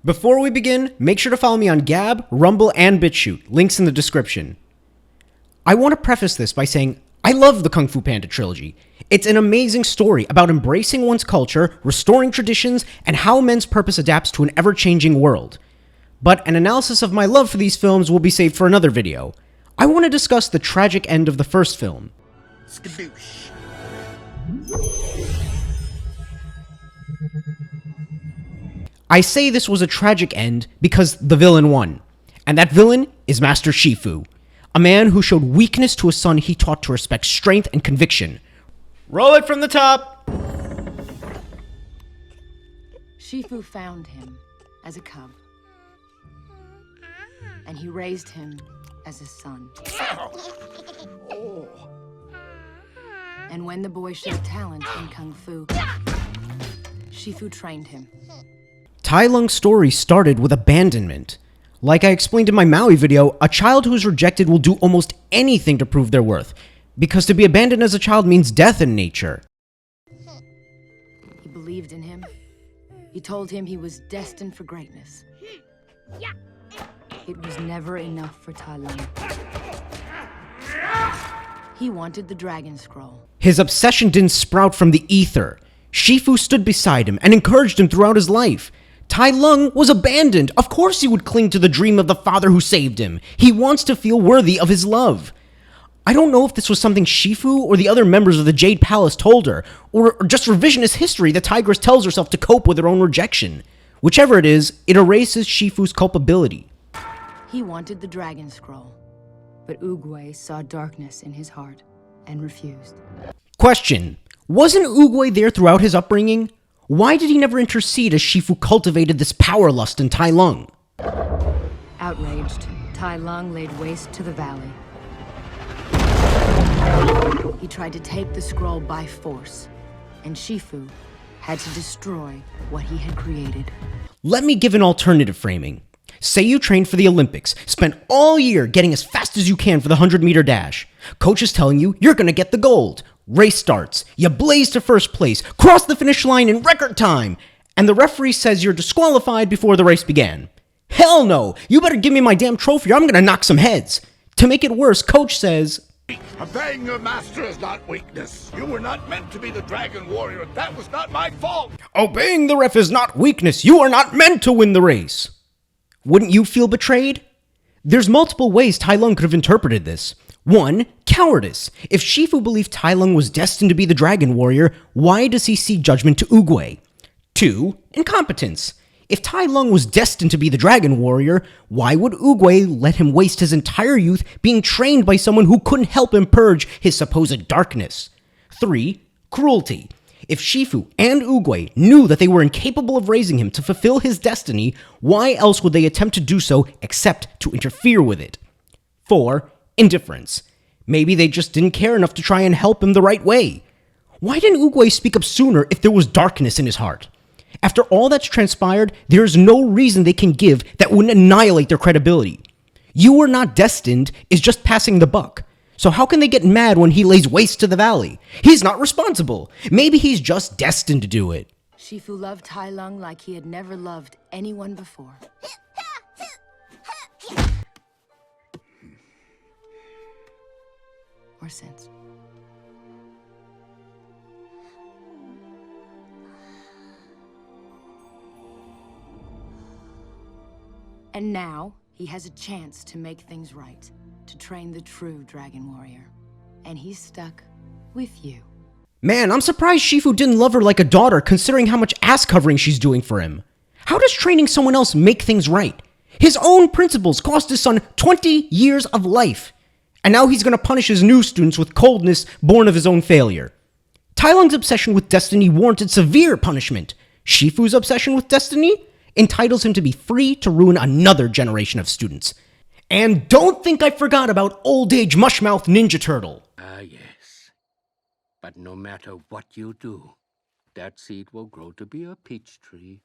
Before we begin, make sure to follow me on Gab, Rumble, and BitChute, links in the description. I want to preface this by saying I love the Kung Fu Panda trilogy. It's an amazing story about embracing one's culture, restoring traditions, and how men's purpose adapts to an ever-changing world. But an analysis of my love for these films will be saved for another video. I want to discuss the tragic end of the first film. Skadoosh. I say this was a tragic end because the villain won. And that villain is Master Shifu, a man who showed weakness to a son he taught to respect strength and conviction. Roll it from the top! Shifu found him as a cub, and he raised him as a son. And when the boy showed talent in Kung Fu, Shifu trained him. Tai Lung's story started with abandonment. Like I explained in my Maui video, a child who is rejected will do almost anything to prove their worth, because to be abandoned as a child means death in nature. He believed in him. He told him he was destined for greatness. It was never enough for Tai Lung. He wanted the Dragon Scroll. His obsession didn't sprout from the ether. Shifu stood beside him and encouraged him throughout his life. Tai Lung was abandoned. Of course he would cling to the dream of the father who saved him. He wants to feel worthy of his love. I don't know if this was something Shifu or the other members of the Jade Palace told her, or just revisionist history the Tigress tells herself to cope with her own rejection. Whichever it is, it erases Shifu's culpability. He wanted the Dragon Scroll, but Oogway saw darkness in his heart and refused. Question: wasn't Oogway there throughout his upbringing? Why did he never intercede as Shifu cultivated this power lust in Tai Lung? Outraged, Tai Lung laid waste to the valley. He tried to take the scroll by force, and Shifu had to destroy what he had created. Let me give an alternative framing. Say you trained for the Olympics, spent all year getting as fast as you can for the 100-meter dash. Coach is telling you you're gonna get the gold. Race starts, you blaze to first place, cross the finish line in record time, and the referee says you're disqualified before the race began. Hell no! You better give me my damn trophy or I'm gonna knock some heads. To make it worse, Coach says, Obeying your master is not weakness. You were not meant to be the Dragon Warrior. That was not my fault. obeying the ref is not weakness. You are not meant to win the race. Wouldn't you feel betrayed? There's multiple ways Tai Lung could have interpreted this. 1. Cowardice. If Shifu believed Tai Lung was destined to be the Dragon Warrior, why does he see judgment to Oogway? 2. Incompetence. If Tai Lung was destined to be the Dragon Warrior, why would Oogway let him waste his entire youth being trained by someone who couldn't help him purge his supposed darkness? 3. Cruelty. If Shifu and Oogway knew that they were incapable of raising him to fulfill his destiny, why else would they attempt to do so except to interfere with it? 4. Indifference. Maybe they just didn't care enough to try and help him the right way. Why didn't Oogway speak up sooner if there was darkness in his heart? After all that's transpired, there is no reason they can give that wouldn't annihilate their credibility. You were not destined is just passing the buck. So how can they get mad when he lays waste to the valley? He's not responsible. Maybe he's just destined to do it. Shifu loved Tai Lung like he had never loved anyone before. Or since. And now, he has a chance to make things right, to train the true Dragon Warrior. And he's stuck with you. Man, I'm surprised Shifu didn't love her like a daughter considering how much ass covering she's doing for him. How does training someone else make things right? His own principles cost his son 20 years of life. And now he's gonna punish his new students with coldness born of his own failure. Tai Lung's obsession with destiny warranted severe punishment. Shifu's obsession with destiny entitles him to be free to ruin another generation of students. And don't think I forgot about old age mushmouth Ninja Turtle. Yes. But no matter what you do, that seed will grow to be a peach tree.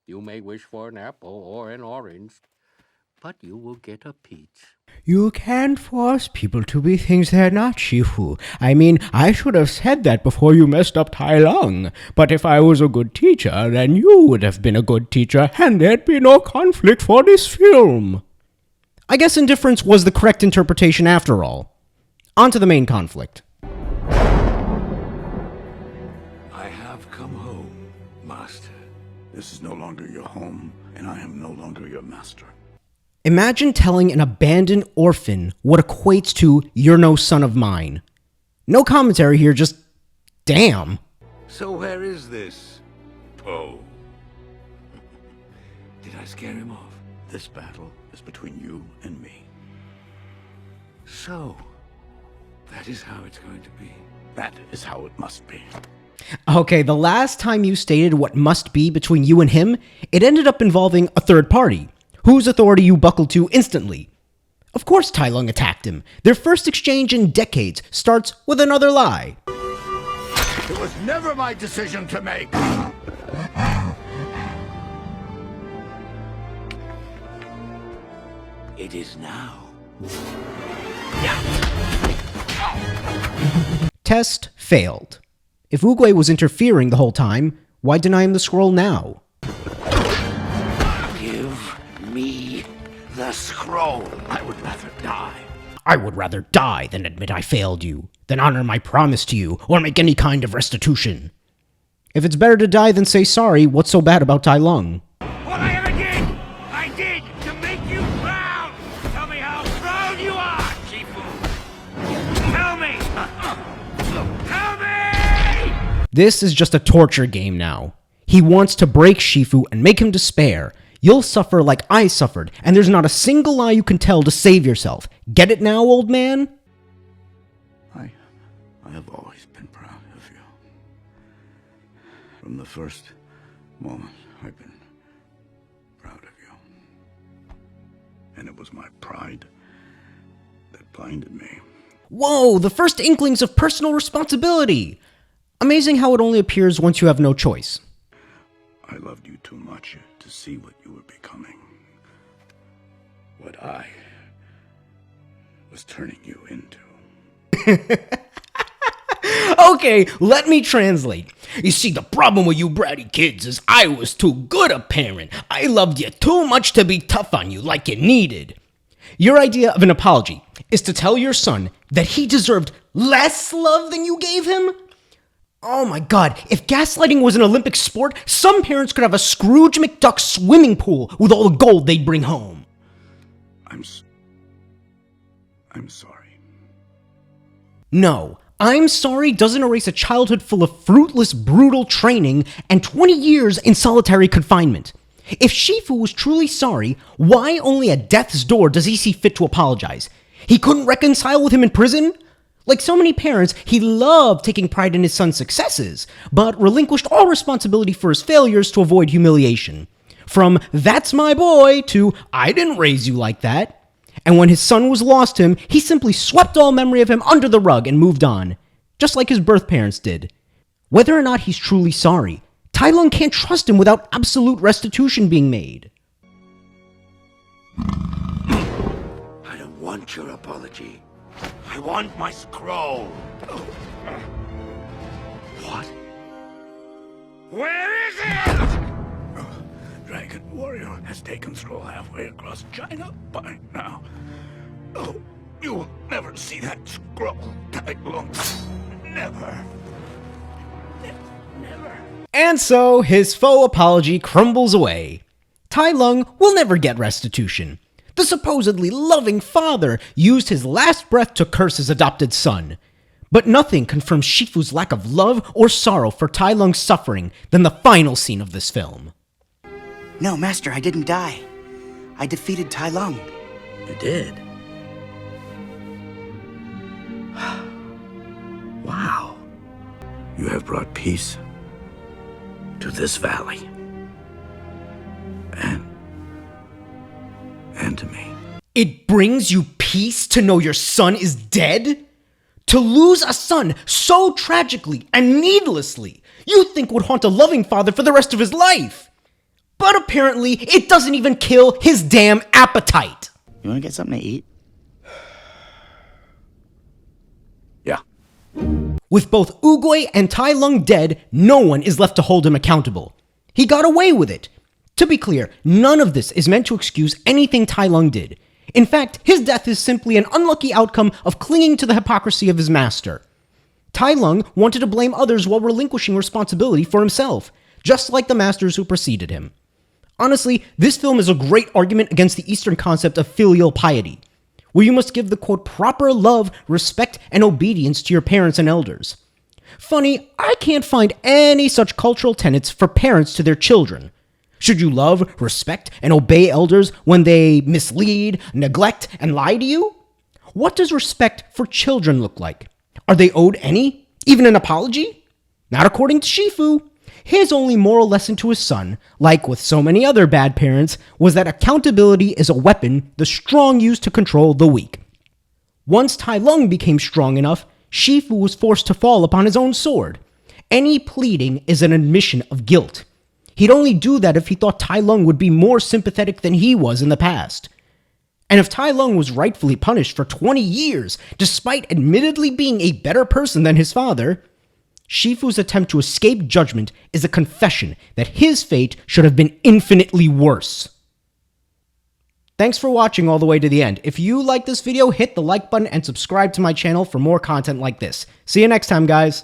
You may wish for an apple or an orange, but you will get a peach. You can't force people to be things they're not, Shifu. I mean, I should have said that before you messed up Tai Lung. But if I was a good teacher, then you would have been a good teacher, and there'd be no conflict for this film. I guess indifference was the correct interpretation after all. On to the main conflict. I have come home, Master. This is no longer your home, and I am no longer your master. Imagine telling an abandoned orphan what equates to "you're no son of mine." No commentary here, just damn. So where is this Po? Did I scare him off? This battle is between you and me. So, that is how it's going to be. That is how it must be. Okay, the last time you stated what must be between you and him, it ended up involving a third party, whose authority you buckled to instantly. Of course Tai Lung attacked him. Their first exchange in decades starts with another lie. It was never my decision to make. It is now. Test failed. If Oogway was interfering the whole time, why deny him the scroll now? Give me the scroll. I would rather die. I would rather die than admit I failed you, than honor my promise to you, or make any kind of restitution. If it's better to die than say sorry, what's so bad about Tai Lung? What I ever did, I did to make you proud. Tell me how proud you are, Shifu. Tell me. Tell me. This is just a torture game now. He wants to break Shifu and make him despair. You'll suffer like I suffered, and there's not a single lie you can tell to save yourself. Get it now, old man? I have always been proud of you. From the first moment, I've been proud of you. And it was my pride that blinded me. Whoa, the first inklings of personal responsibility! Amazing how it only appears once you have no choice. I loved you too much to see what you were becoming. What I was turning you into. Okay, let me translate. You see, the problem with you bratty kids is I was too good a parent. I loved you too much to be tough on you like you needed. Your idea of an apology is to tell your son that he deserved less love than you gave him? Oh my god, if gaslighting was an Olympic sport, some parents could have a Scrooge McDuck swimming pool with all the gold they'd bring home. I'm sorry. No, I'm sorry doesn't erase a childhood full of fruitless, brutal training and 20 years in solitary confinement. If Shifu was truly sorry, why only at death's door does he see fit to apologize? He couldn't reconcile with him in prison? Like so many parents, he loved taking pride in his son's successes, but relinquished all responsibility for his failures to avoid humiliation. From "that's my boy" to "I didn't raise you like that." And when his son was lost to him, he simply swept all memory of him under the rug and moved on, just like his birth parents did. Whether or not he's truly sorry, Tai Lung can't trust him without absolute restitution being made. I don't want your apology. I want my scroll. What? Where is it? Dragon Warrior has taken scroll halfway across China by now. Oh, you will never see that scroll, Tai Lung. Never. Never. And so, his faux apology crumbles away. Tai Lung will never get restitution. The supposedly loving father used his last breath to curse his adopted son. But nothing confirms Shifu's lack of love or sorrow for Tai Lung's suffering than the final scene of this film. No, Master, I didn't die. I defeated Tai Lung. You did? Wow. You have brought peace to this valley. And to me. It brings you peace to know your son is dead? To lose a son so tragically and needlessly, you think would haunt a loving father for the rest of his life. But apparently, it doesn't even kill his damn appetite. You want to get something to eat? With both Oogway and Tai Lung dead, no one is left to hold him accountable. He got away with it. To be clear, none of this is meant to excuse anything Tai Lung did. In fact, his death is simply an unlucky outcome of clinging to the hypocrisy of his master. Tai Lung wanted to blame others while relinquishing responsibility for himself, just like the masters who preceded him. Honestly, this film is a great argument against the Eastern concept of filial piety, where you must give the quote proper love, respect, and obedience to your parents and elders. Funny, I can't find any such cultural tenets for parents to their children. Should you love, respect, and obey elders when they mislead, neglect, and lie to you? What does respect for children look like? Are they owed any? Even an apology? Not according to Shifu. His only moral lesson to his son, like with so many other bad parents, was that accountability is a weapon the strong use to control the weak. Once Tai Lung became strong enough, Shifu was forced to fall upon his own sword. Any pleading is an admission of guilt. He'd only do that if he thought Tai Lung would be more sympathetic than he was in the past. And if Tai Lung was rightfully punished for 20 years, despite admittedly being a better person than his father, Shifu's attempt to escape judgment is a confession that his fate should have been infinitely worse. Thanks for watching all the way to the end. If you like this video, hit the like button and subscribe to my channel for more content like this. See you next time, guys.